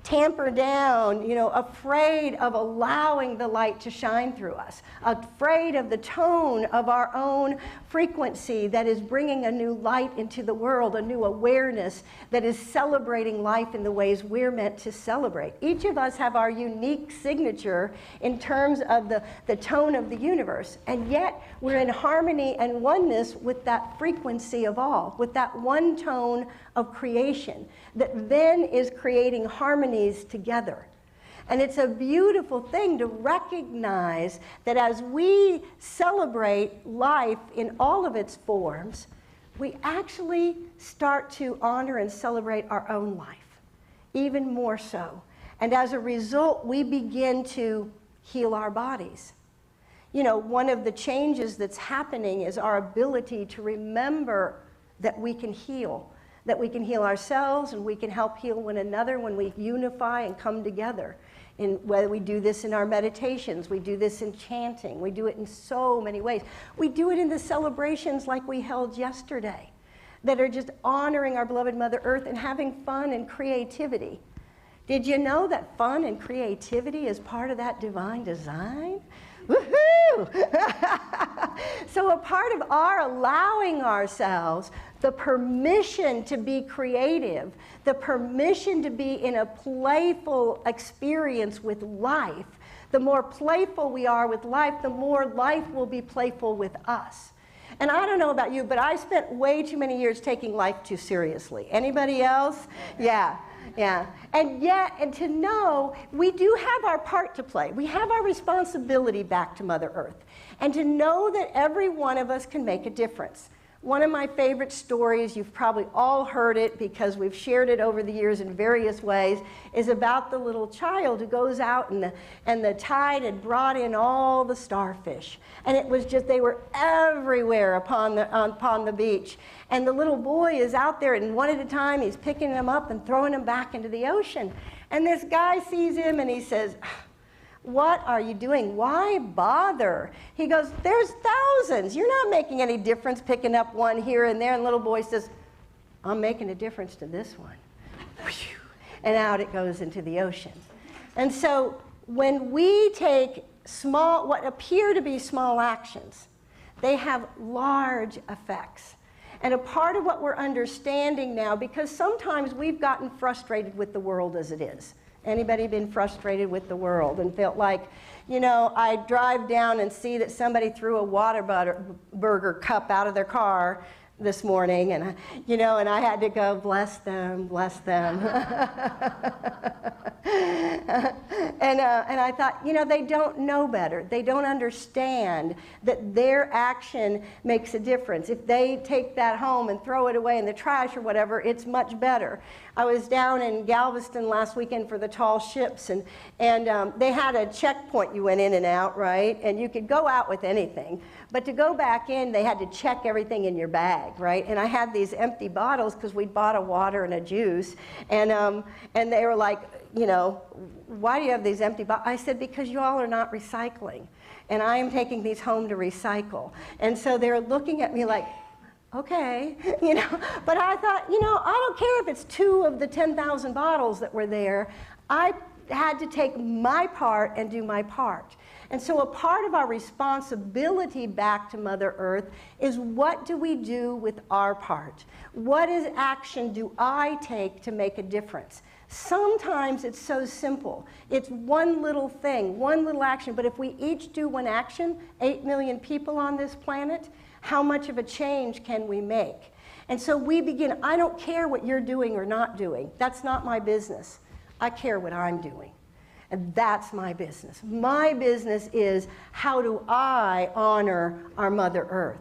tamper down, afraid of allowing the light to shine through us, afraid of the tone of our own frequency that is bringing a new light into the world, a new awareness that is celebrating life in the ways we're meant to celebrate. Each of us have our unique signature in terms of the tone of the universe, and yet we're in harmony and oneness with that frequency of all, with that one tone of creation that then is creating harmonies together. And it's a beautiful thing to recognize that as we celebrate life in all of its forms, we actually start to honor and celebrate our own life, even more so. And as a result, we begin to heal our bodies. One of the changes that's happening is our ability to remember that we can heal ourselves, and we can help heal one another when we unify and come together. Whether we do this in our meditations, we do this in chanting, we do it in so many ways. We do it in the celebrations like we held yesterday that are just honoring our beloved Mother Earth and having fun and creativity. Did you know that fun and creativity is part of that divine design? Woohoo! So a part of our allowing ourselves the permission to be creative, the permission to be in a playful experience with life, the more playful we are with life, the more life will be playful with us. And I don't know about you, but I spent way too many years taking life too seriously. Anybody else? Yeah. Yeah, and to know we do have our part to play. We have our responsibility back to Mother Earth. And to know that every one of us can make a difference. One of my favorite stories, you've probably all heard it because we've shared it over the years in various ways, is about the little child who goes out and the tide had brought in all the starfish. And it was just, they were everywhere upon the beach. And the little boy is out there, and one at a time he's picking them up and throwing them back into the ocean. And this guy sees him and he says, "What are you doing? Why bother?" He goes, "There's thousands. You're not making any difference picking up one here and there." And the little boy says, "I'm making a difference to this one." And out it goes into the ocean. And so when we take small, what appear to be small actions, they have large effects. And a part of what we're understanding now, because sometimes we've gotten frustrated with the world as it is. Anybody been frustrated with the world and felt like, you know, I drive down and see that somebody threw a Whataburger cup out of their car this morning, and and I had to go, bless them, bless them. And I thought, they don't know better. They don't understand that their action makes a difference. If they take that home and throw it away in the trash or whatever, it's much better. I was down in Galveston last weekend for the tall ships, and they had a checkpoint you went in and out, right? And you could go out with anything. But to go back in, they had to check everything in your bag, right? And I had these empty bottles because we'd bought a water and a juice. And they were like, "Why do you have these empty bottles?" I said, "Because you all are not recycling. And I am taking these home to recycle." And so they're looking at me like, okay, But I thought, I don't care if it's 2 of the 10,000 bottles that were there. I had to take my part and do my part. And so a part of our responsibility back to Mother Earth is, what do we do with our part? What action do I take to make a difference? Sometimes it's so simple. It's one little thing, one little action. But if we each do one action, 8 million people on this planet, how much of a change can we make? And so we begin, I don't care what you're doing or not doing. That's not my business. I care what I'm doing. And that's my business. My business is, how do I honor our Mother Earth?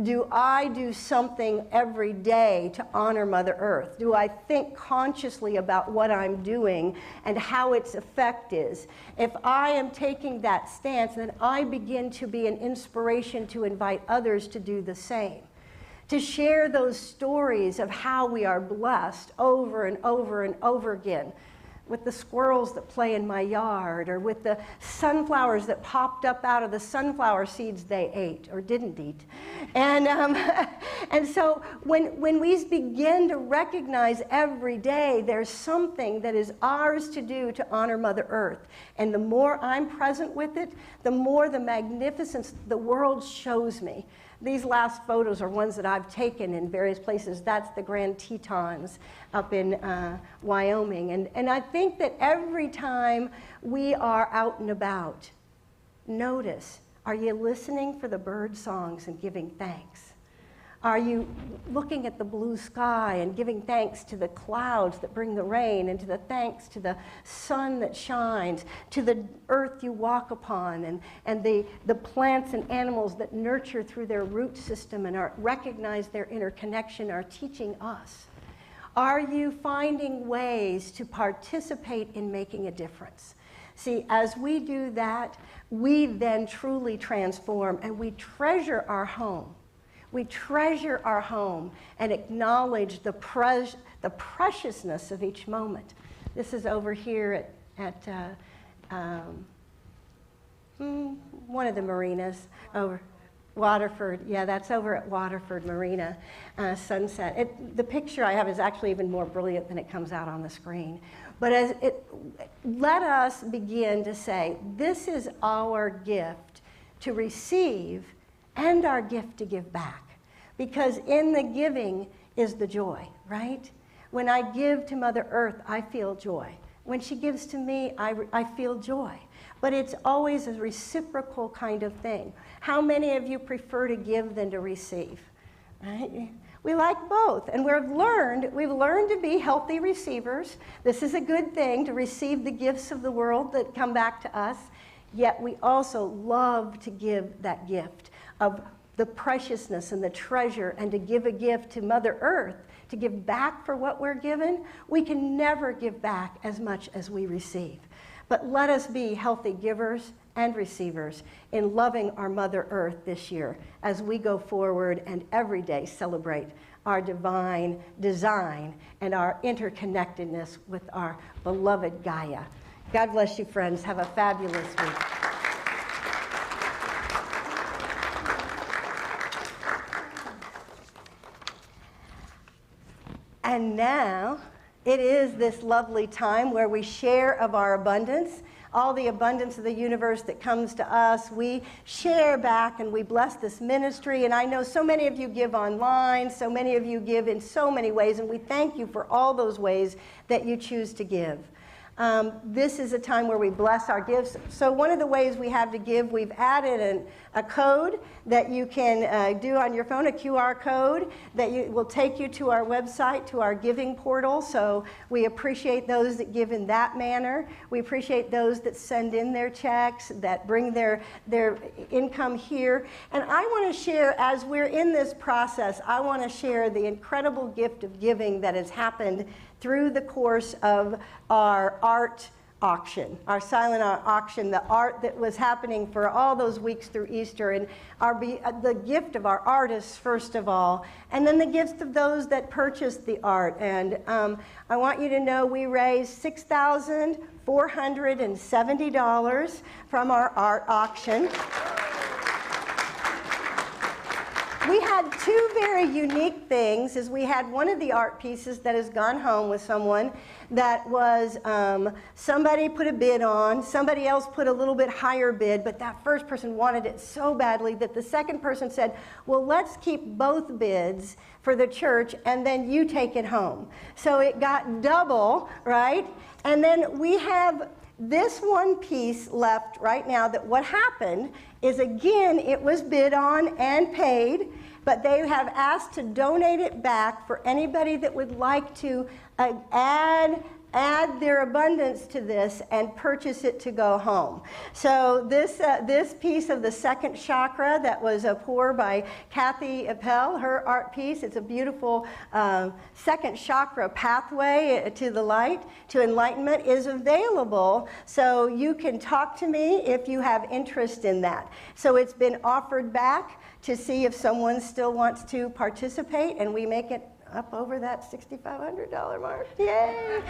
Do I do something every day to honor Mother Earth? Do I think consciously about what I'm doing and how its effect is? If I am taking that stance, then I begin to be an inspiration to invite others to do the same. To share those stories of how we are blessed over and over and over again, with the squirrels that play in my yard, or with the sunflowers that popped up out of the sunflower seeds they ate or didn't eat. And so when we begin to recognize every day there's something that is ours to do to honor Mother Earth, and the more I'm present with it, the more the magnificence the world shows me. These last photos are ones that I've taken in various places. That's the Grand Tetons up in Wyoming. And I think that every time we are out and about, notice, are you listening for the bird songs and giving thanks? Are you looking at the blue sky and giving thanks to the clouds that bring the rain, and to the thanks to the sun that shines, to the earth you walk upon, and the plants and animals that nurture through their root system and recognize their interconnection, are teaching us? Are you finding ways to participate in making a difference? See, as we do that, we then truly transform, and we treasure our home. We treasure our home and acknowledge the preciousness of each moment. This is over here at one of the marinas, over Waterford. Yeah, that's over at Waterford Marina, sunset. The picture I have is actually even more brilliant than it comes out on the screen. But let us begin to say, this is our gift to receive and our gift to give back. Because in the giving is the joy, right? When I give to Mother Earth, I feel joy. When she gives to me, I feel joy. But it's always a reciprocal kind of thing. How many of you prefer to give than to receive? Right? We like both, and we've learned to be healthy receivers. This is a good thing, to receive the gifts of the world that come back to us, yet we also love to give that gift of the preciousness and the treasure, and to give a gift to Mother Earth, to give back for what we're given. We can never give back as much as we receive. But let us be healthy givers and receivers in loving our Mother Earth this year as we go forward and every day celebrate our divine design and our interconnectedness with our beloved Gaia. God bless you, friends. Have a fabulous week. And now, it is this lovely time where we share of our abundance, all the abundance of the universe that comes to us. We share back and we bless this ministry. And I know so many of you give online, so many of you give in so many ways, and we thank you for all those ways that you choose to give. This is a time where we bless our gifts. So one of the ways we have to give, we've added a code that you can do on your phone, a QR code that will take you to our website, to our giving portal. So we appreciate those that give in that manner. We appreciate those that send in their checks, that bring their income here. And I want to share, as we're in this process, I want to share the incredible gift of giving that has happened through the course of our art auction, our silent art auction, the art that was happening for all those weeks through Easter, and the gift of our artists, first of all, and then the gifts of those that purchased the art. And I want you to know we raised $6,470 from our art auction. We had two very unique things. Is we had one of the art pieces that has gone home with someone that was somebody put a bid on, somebody else put a little bit higher bid, but that first person wanted it so badly that the second person said, well, let's keep both bids for the church and then you take it home. So it got double, right? And then we have this one piece left right now that what happened is, again, it was bid on and paid, but they have asked to donate it back for anybody that would like to add their abundance to this and purchase it to go home. So this piece of the second chakra that was poured by Kathy Appel, her art piece, it's a beautiful second chakra pathway to the light, to enlightenment, is available. So you can talk to me if you have interest in that. So it's been offered back to see if someone still wants to participate, and we make it up over that $6,500 mark. Yay!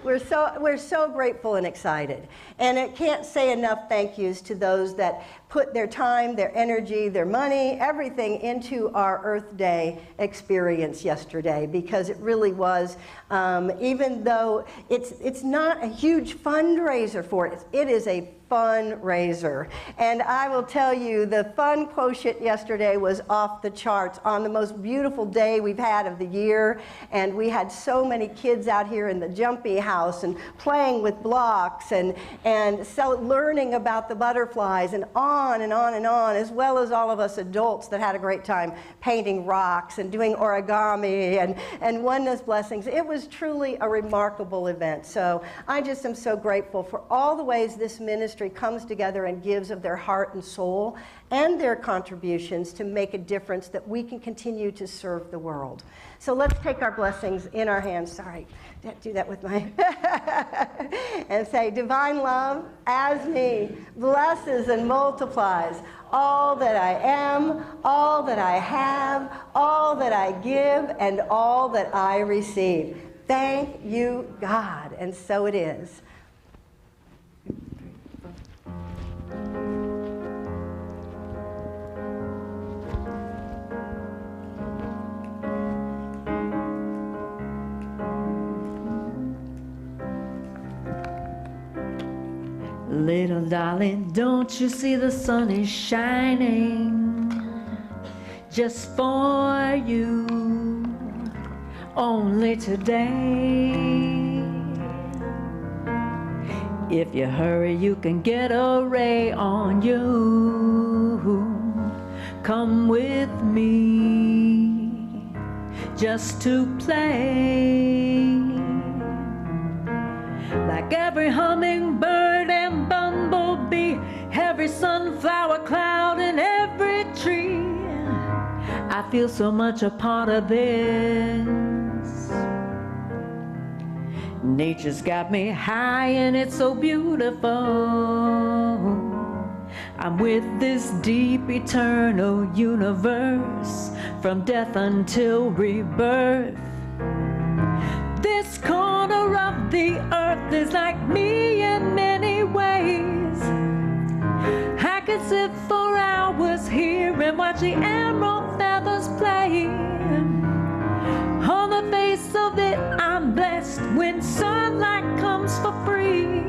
We're so grateful and excited. And I can't say enough thank yous to those that put their time, their energy, their money, everything into our Earth Day experience yesterday, because it really was, even though it's not a huge fundraiser for it, it is a fundraiser. And I will tell you, the fun quotient yesterday was off the charts on the most beautiful day we've had of the year. And we had so many kids out here in the jumpy house and playing with blocks and so learning about the butterflies and on and on and on, as well as all of us adults that had a great time painting rocks and doing origami and oneness blessings. It was truly a remarkable event. So I just am so grateful for all the ways this ministry comes together and gives of their heart and soul and their contributions to make a difference, that we can continue to serve the world. So let's take our blessings in our hands. Sorry, do that with my and say, divine love as me blesses and multiplies all that I am, all that I have, all that I give, and all that I receive. Thank you, God. And so it is. Little darling, don't you see the sun is shining just for you, only today. If you hurry, you can get a ray on you. Come with me just to play. Like every hummingbird and bumblebee, every sunflower cloud and every tree, I feel so much a part of this. Nature's got me high and it's so beautiful. I'm with this deep eternal universe, from death until rebirth. This corner of the earth is like me in many ways. I could sit for hours here and watch the emerald feathers play. On the face of it, I'm blessed when sunlight comes for free.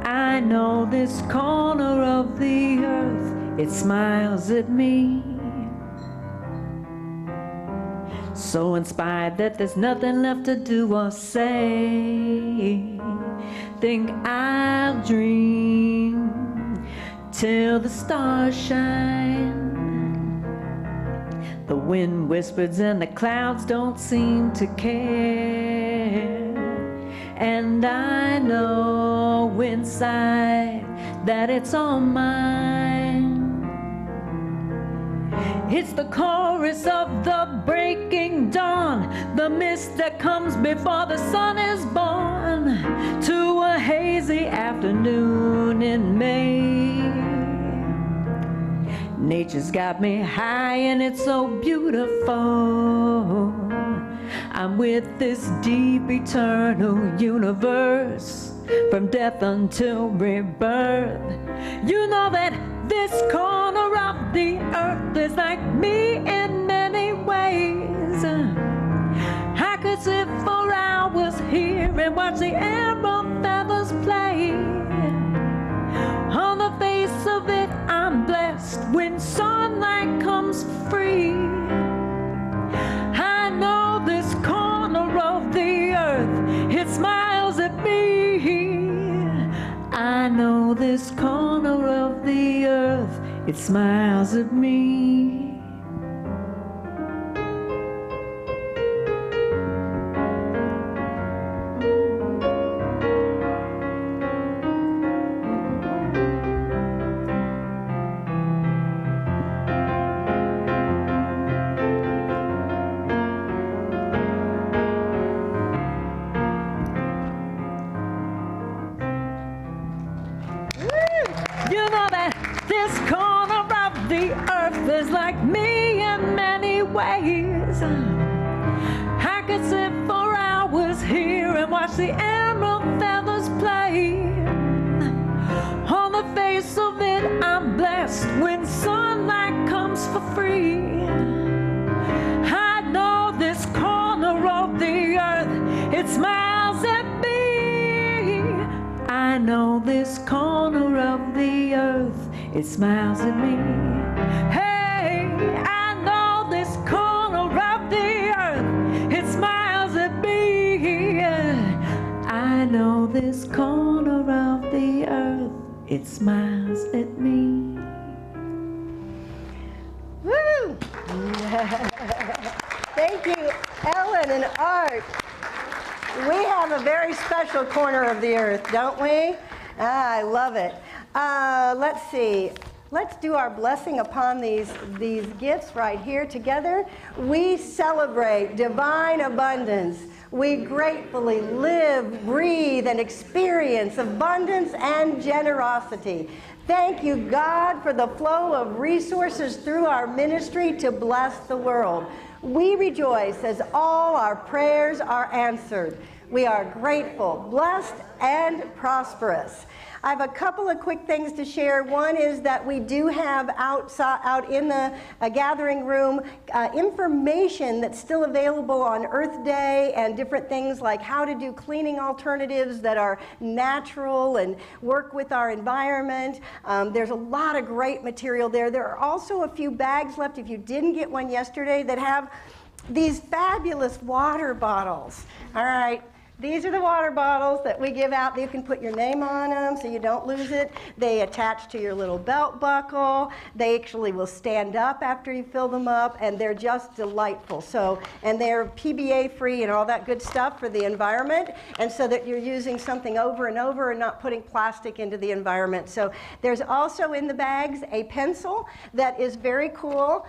I know this corner of the earth, it smiles at me. So inspired that there's nothing left to do or say. Think I'll dream till the stars shine. The wind whispers and the clouds don't seem to care. And I know inside that it's all mine. It's the chorus of the breaking dawn, the mist that comes before the sun is born, to a hazy afternoon in May. Nature's got me high and it's so beautiful. I'm with this deep eternal universe, from death until rebirth. You know that this corner of the earth is like me in many ways. I could sit for hours here and watch the emerald feathers play. On the face of it, I'm blessed when sunlight comes free. I know this corner of the earth, it smiles at me. I know this corner of the earth, it smiles at me. You know that this corner of the earth is like me in many ways. I could sit for hours here and watch the emerald feathers play. On the face of it, I'm blessed when sunlight comes for free. I know this corner of the earth, it smiles at me. I know this corner of the earth, it smiles at me. Hey, I know this corner of the earth, it smiles at me. I know this corner of the earth, it smiles at me. Woo! Thank you, Ellen and Art. We have a very special corner of the earth, don't we? I love it. Let's see. Let's do our blessing upon these gifts right here together. We celebrate divine abundance. We gratefully live, breathe, and experience abundance and generosity. Thank you, God, for the flow of resources through our ministry to bless the world. We rejoice as all our prayers are answered. We are grateful, blessed, and prosperous. I have a couple of quick things to share. One is that we do have out in the gathering room information that's still available on Earth Day and different things like how to do cleaning alternatives that are natural and work with our environment. There's a lot of great material there. There are also a few bags left, if you didn't get one yesterday, that have these fabulous water bottles. All right. These are the water bottles that we give out. You can put your name on them so you don't lose it. They attach to your little belt buckle. They actually will stand up after you fill them up, and they're just delightful. And they're PBA free and all that good stuff for the environment, and so that you're using something over and over and not putting plastic into the environment. So there's also in the bags a pencil that is very cool.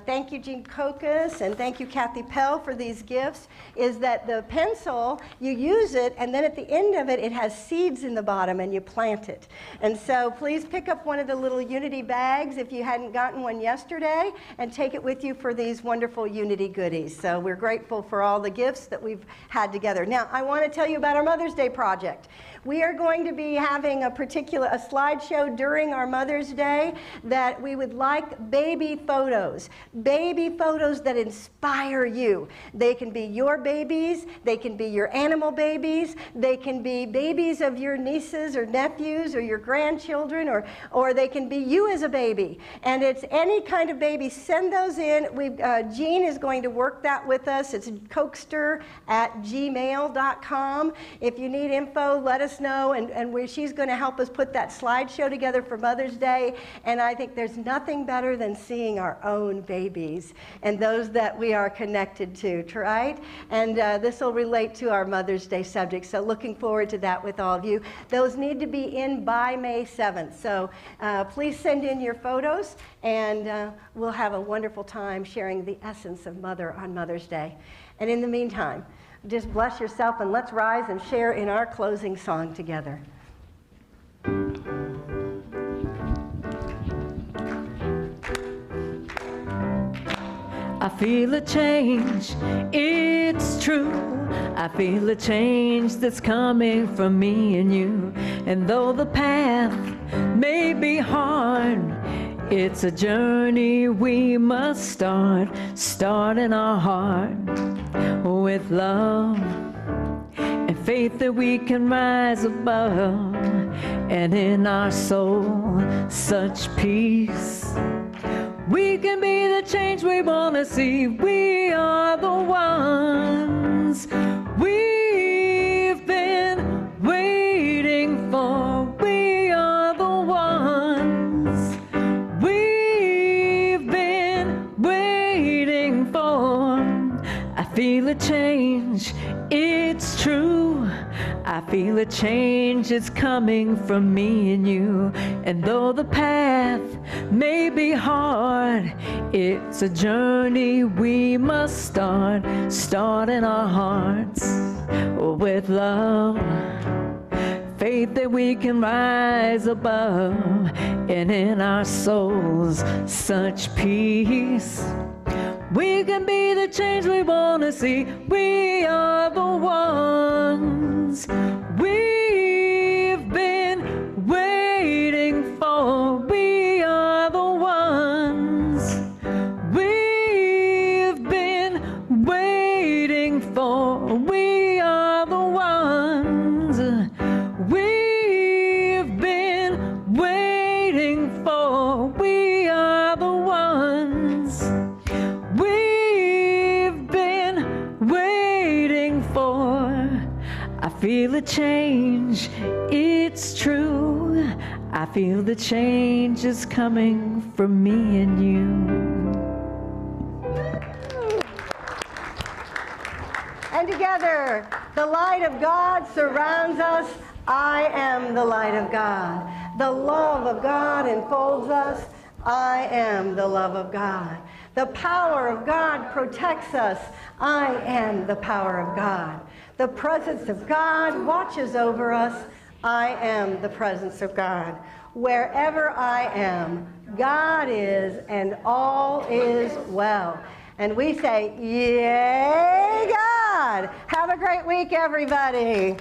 Thank you, Jean Kokas, and thank you, Kathy Pell, for these gifts. Is that the pencil, you use it, and then at the end of it, it has seeds in the bottom, and you plant it. And so please pick up one of the little Unity bags if you hadn't gotten one yesterday, and take it with you for these wonderful Unity goodies. So we're grateful for all the gifts that we've had together. Now, I want to tell you about our Mother's Day project. We are going to be having a slideshow during our Mother's Day that we would like baby photos that inspire you. They can be your babies, they can be your animal babies, they can be babies of your nieces or nephews or your grandchildren, or they can be you as a baby. And it's any kind of baby. Send those in. Jean is going to work that with us. It's cokester@gmail.com. If you need info, let us know, and she's going to help us put that slideshow together for Mother's Day. And I think there's nothing better than seeing our own babies and those that we are connected to, right? And this will relate to our Mother's Day subject, so looking forward to that with all of you. Those need to be in by May 7th, so please send in your photos, and we'll have a wonderful time sharing the essence of Mother on Mother's Day. And in the meantime, just bless yourself, and let's rise and share in our closing song together. I feel a change, it's true. I feel a change that's coming from me and you. And though the path may be hard, it's a journey we must start in our heart with love and faith that we can rise above, and in our soul such peace. We can be the change we want to see. We are the ones we've been waiting for. We are the ones we've been waiting for. I feel a change, it's true. I feel a change, it's coming from me and you. And though the path may be hard, it's a journey we must start in our hearts with love, faith that we can rise above, and in our souls such peace. We can be the change we want to see. We are the ones we've been waiting for. We are the ones we've been waiting for. We are the ones we've been waiting for. We are the ones we've been waiting for. I feel a change, it's true. I feel the change is coming from me and you. And together, the light of God surrounds us. I am the light of God. The love of God enfolds us. I am the love of God. The power of God protects us. I am the power of God. The presence of God watches over us. I am the presence of God. Wherever I am, God is, and all is well. And we say, yay, God! God. Have a great week, everybody.